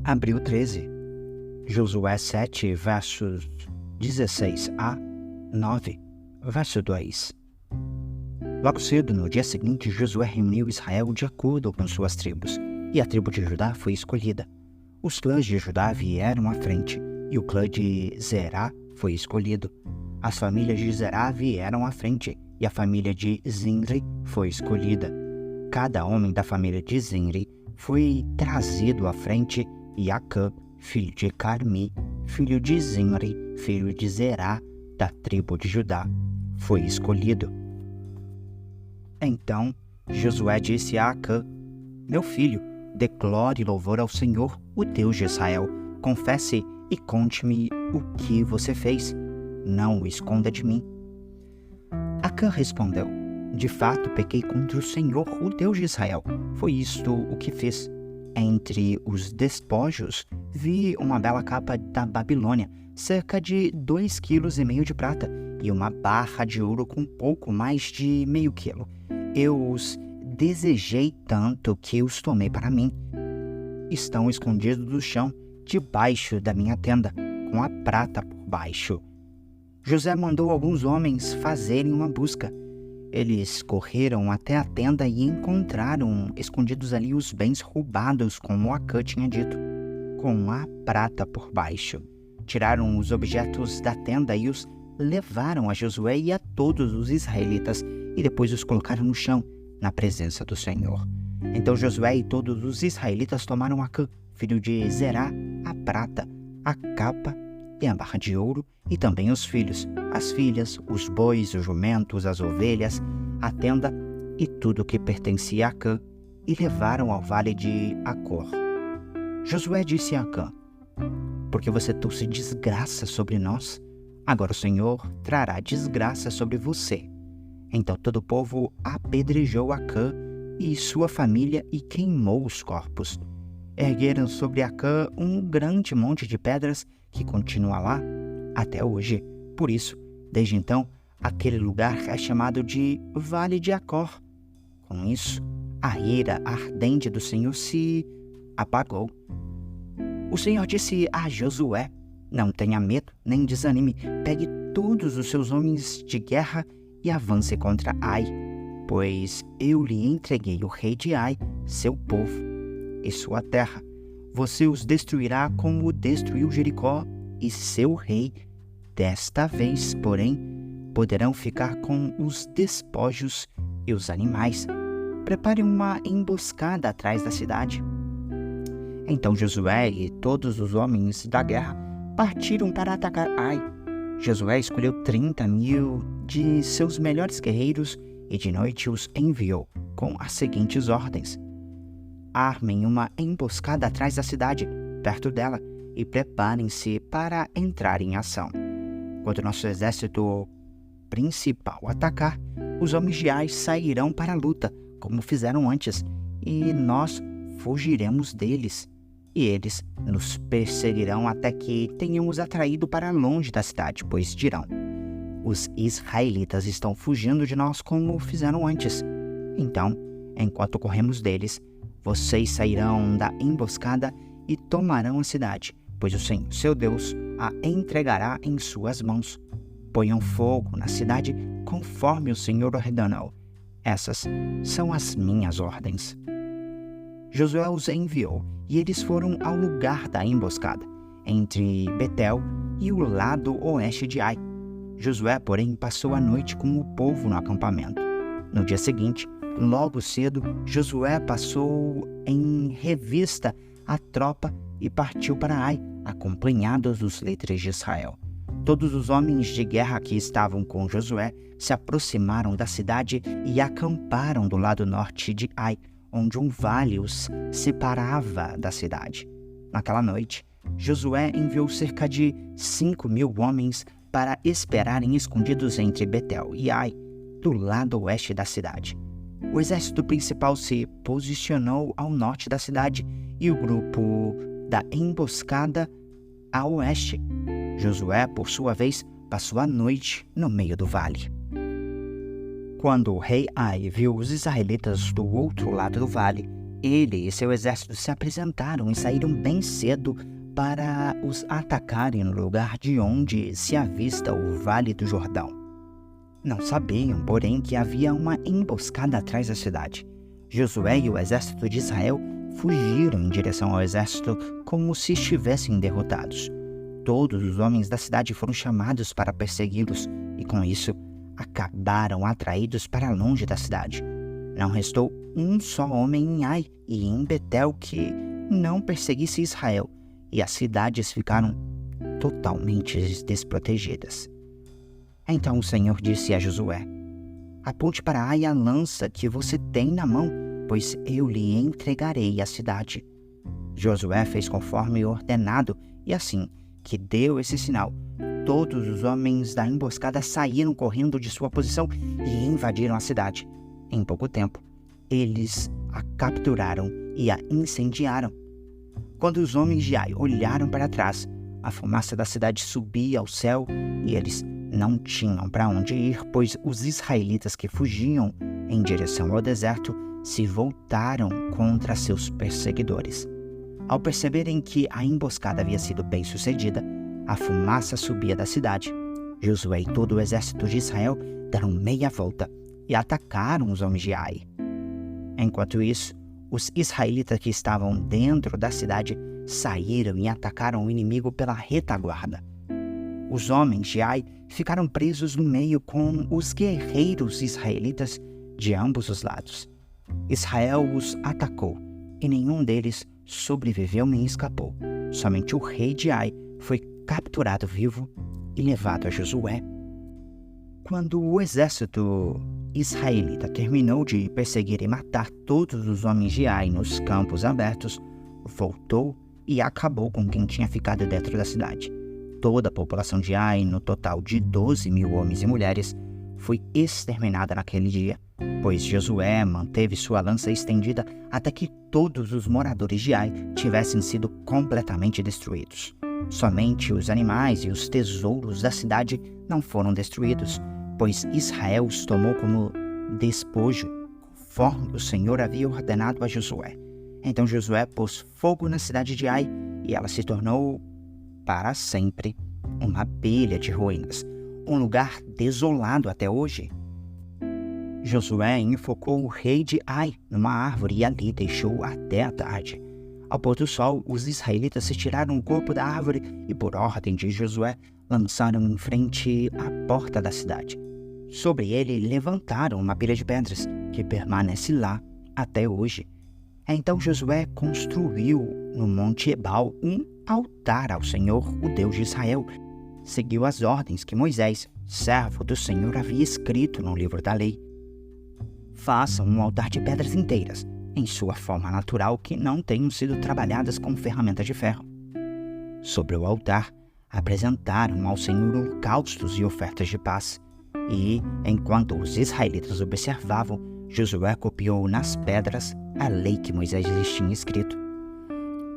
Abril 13, Josué 7, versos 16 a 9, verso 2. Logo cedo, no dia seguinte, Josué reuniu Israel de acordo com suas tribos, e a tribo de Judá foi escolhida. Os clãs de Judá vieram à frente, e o clã de Zerá foi escolhido. As famílias de Zerá vieram à frente, e a família de Zinri foi escolhida. Cada homem da família de Zinri foi trazido à frente, e Acã, filho de Carmi, filho de Zinri, filho de Zerá, da tribo de Judá, foi escolhido. Então Josué disse a Acã: meu filho, dê glória e louvor ao Senhor, o Deus de Israel. Confesse e conte-me o que você fez. Não o esconda de mim. Acã respondeu: de fato, pequei contra o Senhor, o Deus de Israel. Foi isto o que fiz. Entre os despojos, vi uma bela capa da Babilônia, cerca de 2,5 quilos de prata, e uma barra de ouro com pouco mais de meio quilo. Eu os desejei tanto que os tomei para mim. Estão escondidos no chão, debaixo da minha tenda, com a prata por baixo. José mandou alguns homens fazerem uma busca. Eles correram até a tenda e encontraram escondidos ali os bens roubados, como Acã tinha dito, com a prata por baixo. Tiraram os objetos da tenda e os levaram a Josué e a todos os israelitas, e depois os colocaram no chão, na presença do Senhor. Então Josué e todos os israelitas tomaram Acã, filho de Zerá, a prata, a capa e a barra de ouro, e também os filhos, as filhas, os bois, os jumentos, as ovelhas, a tenda e tudo que pertencia a Acã, e levaram ao vale de Acor. Josué disse a Acã: porque você trouxe desgraça sobre nós, agora o Senhor trará desgraça sobre você. Então todo o povo apedrejou Acã e sua família e queimou os corpos. Ergueram sobre Acã um grande monte de pedras que continua lá até hoje. Por isso, desde então, aquele lugar é chamado de Vale de Acor. Com isso, a ira ardente do Senhor se apagou. O Senhor disse a Josué: não tenha medo, nem desanime. Pegue todos os seus homens de guerra e avance contra Ai, pois eu lhe entreguei o rei de Ai, seu povo, e sua terra. Você os destruirá como destruiu Jericó e seu rei. Desta vez, porém, poderão ficar com os despojos e os animais. Prepare uma emboscada atrás da cidade. Então Josué e todos os homens da guerra partiram para atacar Ai. Josué escolheu 30.000 de seus melhores guerreiros e de noite os enviou com as seguintes ordens: armem uma emboscada atrás da cidade, perto dela, e preparem-se para entrar em ação. Quando nosso exército principal atacar, os homens de Ai sairão para a luta, como fizeram antes, e nós fugiremos deles. E eles nos perseguirão até que tenhamos atraído para longe da cidade, pois dirão: os israelitas estão fugindo de nós como fizeram antes. Então, enquanto corremos deles, vocês sairão da emboscada e tomarão a cidade, pois o Senhor, seu Deus, a entregará em suas mãos. Ponham fogo na cidade conforme o Senhor ordenou. Essas são as minhas ordens. Josué os enviou, e eles foram ao lugar da emboscada, entre Betel e o lado oeste de Ai. Josué, porém, passou a noite com o povo no acampamento. No dia seguinte, logo cedo, Josué passou em revista a tropa e partiu para Ai, acompanhado dos líderes de Israel. Todos os homens de guerra que estavam com Josué se aproximaram da cidade e acamparam do lado norte de Ai, onde um vale os separava da cidade. Naquela noite, Josué enviou cerca de 5.000 homens para esperarem escondidos entre Betel e Ai, do lado oeste da cidade. O exército principal se posicionou ao norte da cidade e o grupo da emboscada a oeste. Josué, por sua vez, passou a noite no meio do vale. Quando o rei Ai viu os israelitas do outro lado do vale, Ele e seu exército se apresentaram e saíram bem cedo para os atacarem no lugar de onde se avista o Vale do Jordão. Não sabiam, porém, que havia uma emboscada atrás da cidade. Josué e o exército de Israel fugiram em direção ao exército como se estivessem derrotados. Todos os homens da cidade foram chamados para persegui-los e, com isso, acabaram atraídos para longe da cidade. Não restou um só homem em Ai e em Betel que não perseguisse Israel, e as cidades ficaram totalmente desprotegidas. Então o Senhor disse a Josué: aponte para Ai a lança que você tem na mão, pois eu lhe entregarei a cidade. Josué fez conforme ordenado, e assim que deu esse sinal, todos os homens da emboscada saíram correndo de sua posição e invadiram a cidade. Em pouco tempo, eles a capturaram e a incendiaram. Quando os homens de Ai olharam para trás, a fumaça da cidade subia ao céu e eles não tinham para onde ir, pois os israelitas que fugiam em direção ao deserto se voltaram contra seus perseguidores. Ao perceberem que a emboscada havia sido bem sucedida, a fumaça subia da cidade. Josué e todo o exército de Israel deram meia volta e atacaram os homens de Ai. Enquanto isso, os israelitas que estavam dentro da cidade saíram e atacaram o inimigo pela retaguarda. Os homens de Ai ficaram presos no meio com os guerreiros israelitas de ambos os lados. Israel os atacou e nenhum deles sobreviveu nem escapou. Somente o rei de Ai foi capturado vivo e levado a Josué. Quando o exército israelita terminou de perseguir e matar todos os homens de Ai nos campos abertos, voltou e acabou com quem tinha ficado dentro da cidade. Toda a população de Ai, no total de 12.000 homens e mulheres, foi exterminada naquele dia, pois Josué manteve sua lança estendida até que todos os moradores de Ai tivessem sido completamente destruídos. Somente os animais e os tesouros da cidade não foram destruídos, pois Israel os tomou como despojo, conforme o Senhor havia ordenado a Josué. Então Josué pôs fogo na cidade de Ai e ela se tornou, para sempre, uma pilha de ruínas, um lugar desolado até hoje. Josué enfocou o rei de Ai numa árvore e ali deixou até a tarde. Ao pôr do sol, os israelitas se tiraram o corpo da árvore e, por ordem de Josué, lançaram em frente à porta da cidade. Sobre ele levantaram uma pilha de pedras, que permanece lá até hoje. Então Josué construiu no Monte Ebal um altar ao Senhor, o Deus de Israel. Seguiu as ordens que Moisés, servo do Senhor, havia escrito no livro da lei. Façam um altar de pedras inteiras, em sua forma natural, que não tenham sido trabalhadas com ferramentas de ferro. Sobre o altar, apresentaram ao Senhor holocaustos e ofertas de paz. E, enquanto os israelitas observavam, Josué copiou nas pedras a lei que Moisés lhes tinha escrito.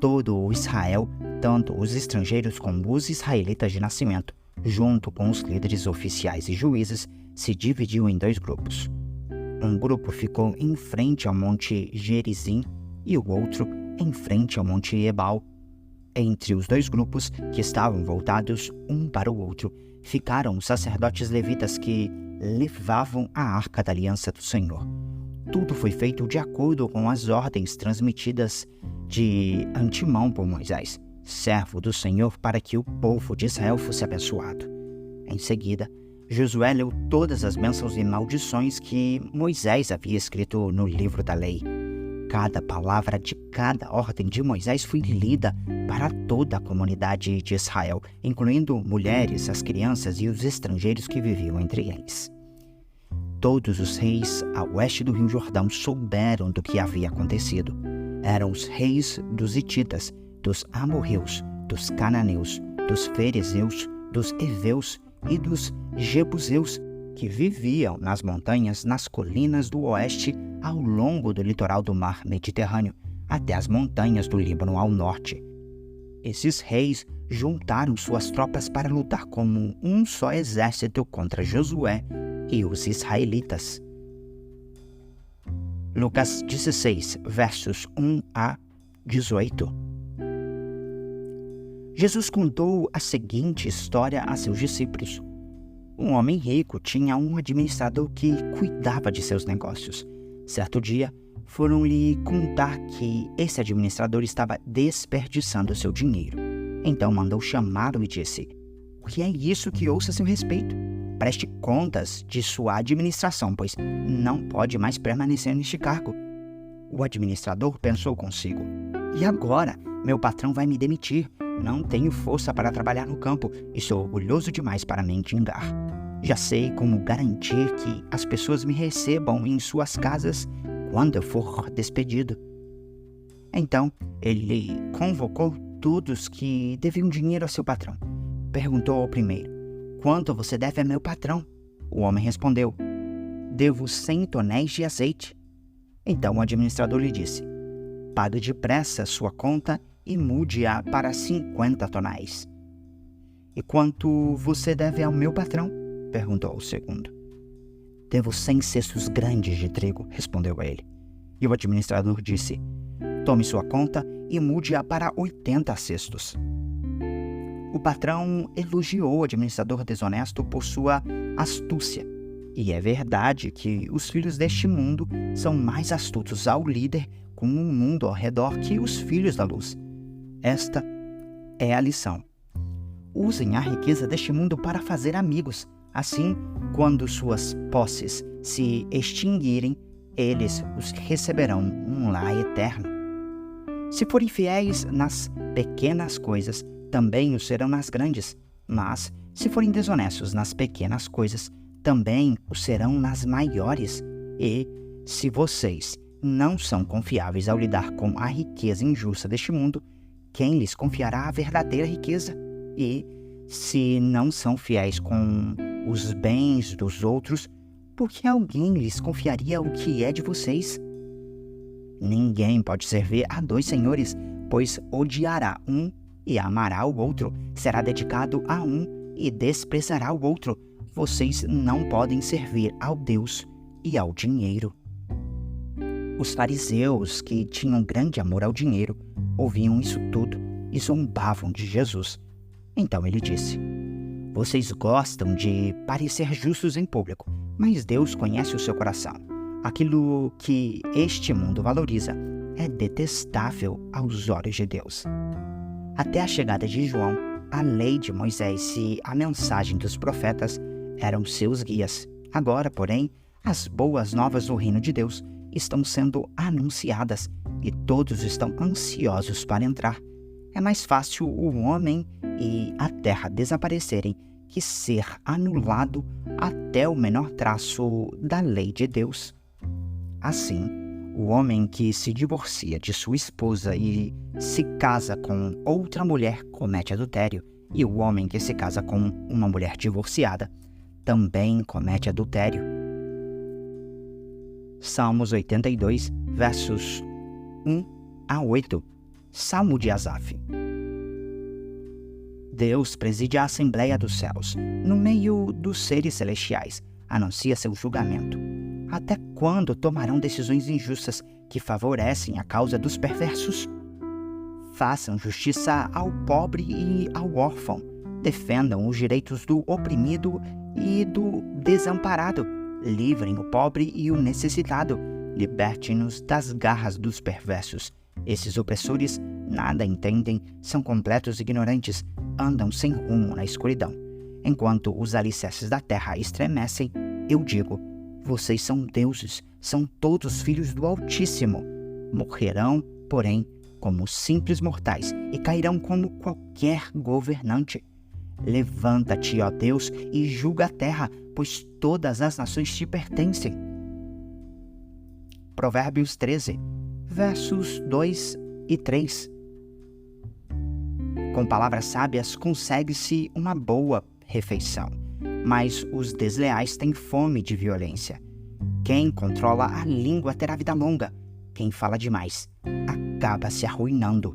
Todo o Israel, tanto os estrangeiros como os israelitas de nascimento, junto com os líderes oficiais e juízes, se dividiu em 2 grupos. Um grupo ficou em frente ao Monte Gerizim e o outro em frente ao Monte Ebal. Entre os 2 grupos, que estavam voltados um para o outro, ficaram os sacerdotes levitas que levavam a Arca da Aliança do Senhor. Tudo foi feito de acordo com as ordens transmitidas de antemão por Moisés, servo do Senhor, para que o povo de Israel fosse abençoado. Em seguida, Josué leu todas as bênçãos e maldições que Moisés havia escrito no livro da lei. Cada palavra de cada ordem de Moisés foi lida para toda a comunidade de Israel, incluindo mulheres, as crianças e os estrangeiros que viviam entre eles. Todos os reis a oeste do Rio Jordão souberam do que havia acontecido. Eram os reis dos hititas, dos amorreus, dos cananeus, dos ferezeus, dos heveus e dos jebuseus, que viviam nas montanhas, nas colinas do oeste, ao longo do litoral do mar Mediterrâneo, até as montanhas do Líbano ao norte. Esses reis juntaram suas tropas para lutar como um só exército contra Josué e os israelitas. Lucas 16, versos 1 a 18. Jesus contou a seguinte história a seus discípulos. Um homem rico tinha um administrador que cuidava de seus negócios. Certo dia, foram-lhe contar que esse administrador estava desperdiçando seu dinheiro. Então mandou chamá-lo e disse: "O que é isso que ouço a seu respeito? Preste contas de sua administração, pois não pode mais permanecer neste cargo." O administrador pensou consigo: "E agora? Meu patrão vai me demitir. Não tenho força para trabalhar no campo e sou orgulhoso demais para mendigar. Já sei como garantir que as pessoas me recebam em suas casas quando eu for despedido." Então, ele convocou todos que deviam dinheiro a seu patrão. Perguntou ao primeiro: "Quanto você deve a meu patrão?" O homem respondeu: "Devo 100 tonéis de azeite." Então o administrador lhe disse: "Pague depressa sua conta e mude-a para 50 tonéis." "E quanto você deve ao meu patrão?" perguntou o segundo. "Devo 100 cestos grandes de trigo", respondeu ele. E o administrador disse: "Tome sua conta e mude-a para 80 cestos." O patrão elogiou o administrador desonesto por sua astúcia. E é verdade que os filhos deste mundo são mais astutos ao líder com o mundo ao redor que os filhos da luz. Esta é a lição. Usem a riqueza deste mundo para fazer amigos. Assim, quando suas posses se extinguirem, eles os receberão um lar eterno. Se forem fiéis nas pequenas coisas, também o serão nas grandes. Mas, se forem desonestos nas pequenas coisas, também o serão nas maiores. E, se vocês não são confiáveis ao lidar com a riqueza injusta deste mundo, quem lhes confiará a verdadeira riqueza? E, se não são fiéis com os bens dos outros, por que alguém lhes confiaria o que é de vocês? Ninguém pode servir a 2 senhores, pois odiará um e amará o outro, será dedicado a um e desprezará o outro. Vocês não podem servir ao Deus e ao dinheiro. Os fariseus, que tinham grande amor ao dinheiro, ouviam isso tudo e zombavam de Jesus. Então ele disse: "Vocês gostam de parecer justos em público, mas Deus conhece o seu coração. Aquilo que este mundo valoriza é detestável aos olhos de Deus." Até a chegada de João, a lei de Moisés e a mensagem dos profetas eram seus guias. Agora, porém, as boas novas do reino de Deus estão sendo anunciadas e todos estão ansiosos para entrar. É mais fácil o homem e a terra desaparecerem que ser anulado até o menor traço da lei de Deus. Assim, o homem que se divorcia de sua esposa e se casa com outra mulher comete adultério, e o homem que se casa com uma mulher divorciada também comete adultério. Salmos 82, versos 1 a 8. Salmo de Asaf. Deus preside a Assembleia dos Céus. No meio dos seres celestiais, anuncia seu julgamento. Até quando tomarão decisões injustas que favorecem a causa dos perversos? Façam justiça ao pobre e ao órfão. Defendam os direitos do oprimido e do desamparado. Livrem o pobre e o necessitado. Liberte-nos das garras dos perversos. Esses opressores nada entendem, são completos ignorantes, andam sem rumo na escuridão. Enquanto os alicerces da terra estremecem, eu digo: vocês são deuses, são todos filhos do Altíssimo. Morrerão, porém, como simples mortais e cairão como qualquer governante. Levanta-te, ó Deus, e julga a terra, pois todas as nações te pertencem. Provérbios 13, versos 2 e 3. Com palavras sábias consegue-se uma boa refeição, mas os desleais têm fome de violência. Quem controla a língua terá vida longa, quem fala demais acaba se arruinando.